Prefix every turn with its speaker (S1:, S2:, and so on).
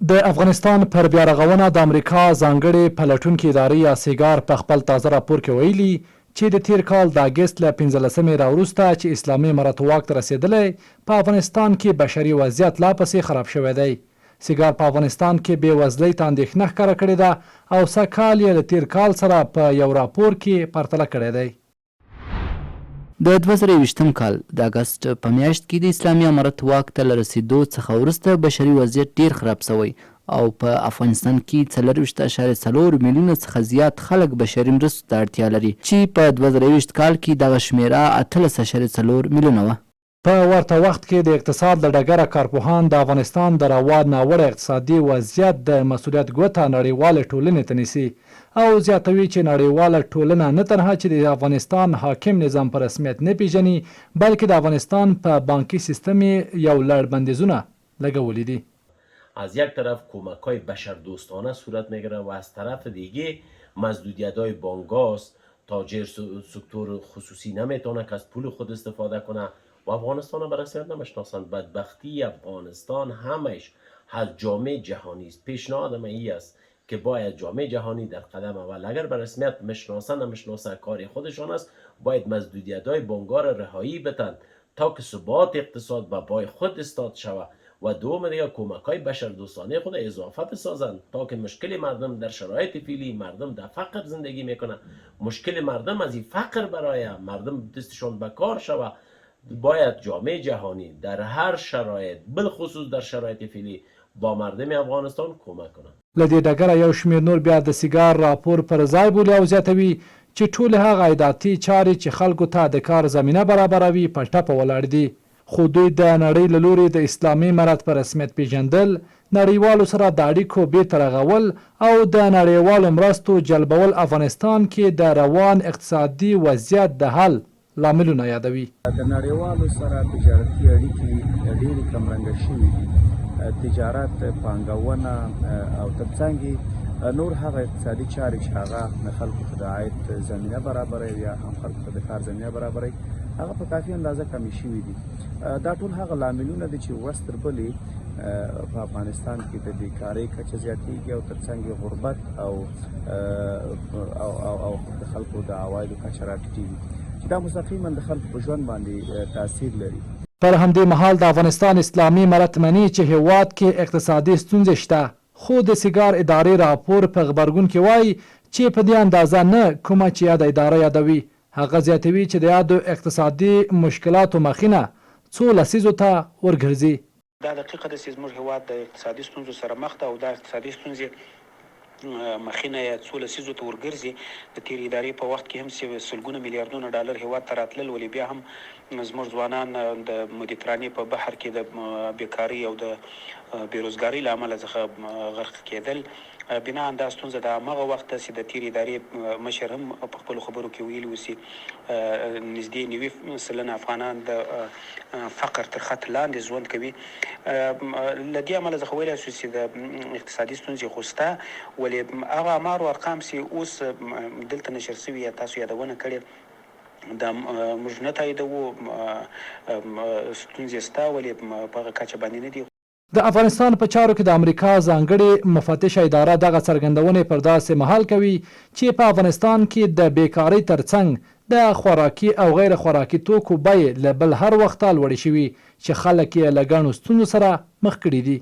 S1: د افغانستان پر بیا رغونه د امریکا ځانګړې پلټونکې ادارې یا سیګار په خپل تازه راپور کې ویلي چې د تیر کال د اګست له 15مې راوروسته چې اسلامي امارت واک ته رسېدلی په افغانستان کې بشري وضعیت لا پسې خراب شوی دی. سیګار په افغانستان کې بېوزلۍ ته اندېښنه ښکاره کړې ده او سږکال یې له تیر کال سره په یو راپور کې پرتله کړی دی.
S2: د 2020 کال د اګست په میاشت کې د اسلامي امارت واک ته له رسېدو څخه وروسته بشري وضعیت ډیر خراب شوی او په افغانستان کې 24.4 میلیونه څخه زیات خلک بشري مرستو ته اړتیا لري چې په 2020 کال کې دغه شمیره 18.4 میلیونه وه.
S1: په ورته وخت کې د اقتصاد له ډګره کارپوهان د افغانستان د روان ناوړه اقتصادي وضعیت د مسؤلیت ګوته نړیوالې ټولنې ته نیسي او زیاتوي چې نړیواله ټولنه نه تنها چې د افغانستان حاکم نظام په رسمیت نه پیژني بلکې د افغانستان په بانکي سیستم یو لړ بندیزونه لګولي دي.
S3: از یک طرف کمک‌های بشردوستانه صورت میگیره و از طرف دیگه محدودیت‌های بانک‌هاست. تاجر سکتور خصوصی نمیتونه که از پول خود استفاده کنه و افغانستان به رسمیت نمیشناسند. بدبختی افغانستان همش از جامعه جهانی است. پیشنهاد من این است که باید جامعه جهانی در قدم اول اگر به رسمیت نمیشناسه کار خودشان است باید محدودیت‌های بانک‌ها را رهایی بدن تا که ثبات اقتصاد به پای خود استاد شود و دوم دیگه کمک‌های بشردوستانه خود اضافه بسازند تا که مشکل مردم در شرایط فعلی مردم در فقر زندگی میکنه مشکل مردم از این فقر برای مردم دستشان به کار شود. باید جامعه جهانی در هر شرایط بالخصوص در شرایط فعلی با مردم افغانستان کمک کنند.
S1: له دې ډګره یو شمېر نور بیا د سیګار راپور پر ځای بولي او زیاتوي چې ټولې هغه عایداتي چارې چې خلکو ته د کار زمینه برابروي په ټپه ولاړ دي. خو دوی د نړۍ له لوري د اسلامي امارت په رسمیت پیژندل نړیوالو سره د اړیکو بېرته رغول او د نړیوالو مرستو جلبول افغانستان کې د روان اقتصادي وضعیت د حل لاملونه یادوي.
S4: د نړیوالو سره تجارتي اړیکې ډېرې کمرنګه شوي دي. تجارت، پانګونه او ترڅنګ نور هغه اقتصادي چارې چې هغه خلکو ته د عاید زمینه برابروي یا هم خلکو ته د کار زمینه برابروي هغه په کافي اندازه کمې شوي دي. دا ټول هغه لاملونه دي چې ورځ تر بلې په افغانستان کې د بیکارۍ کچه زیاتېږي او ترڅنګ غربت او د خلکو د عوایدو کچه راټیټېږي چې دا مستقیما د خلکو په ژوند باندې تاثیر لري.
S1: پر همدې مهال د افغانستان اسلامي امارت مني چې هیواد کې اقتصادي ستونزې شته خو د سیګار ادارې راپور په غبرګون کې وایي چې په دې اندازه نه کومه چې یاده اداره یادوي. هغه زیاتوي چې د یادو اقتصادي مشکلاتو مخینه څو لسیزو ته ورګرځي.
S5: دا دقیقه ده چې زموږ هیواد د اقتصادي ستونزو سره مخ ده او دا اقتصادي ستونزې مخینه یې څو لسیزو ته ورګرځي. د تېرې ادارې په وخت کې هم سلګونه میلیاردونه ډالر هیواد ته راتلل ولې بیا هم زموږ ځوانان د مدیترانې په بحر کې د بیکارۍ او د بېروزګارۍ له امله څخه غرق کېدل. بنا دا ستونزه د همغه وخت ده چې د تېرې ادارې مشر هم په خپلو خبرو کې ویلي و چې نږدې 90% افغانان د فقر تر خط لاندې ژوند کوي. له دې امله څخه ویلی شو چې د اقتصادي ستونزې خو شته ولې هغه اعمار و ارقام چې اوس دلته نشر شوي یا تاسو یادونه کړې دا موږ نه تاییدوو ستونزې شته ولې په هغه کچه باندې نه دي.
S1: د افغانستان په چارو کې د امریکا ځانګړې مفتش اداره دغه څرګندونې پر داسې مهال کوي چې په افغانستان کې د بیکارۍ ترڅنګ د خوراکي او غیر خوراکي توکو بیې له بل هر وخته لوړې شوي چې خلک یې له ګڼو ستونزو سره مخ کړي دي.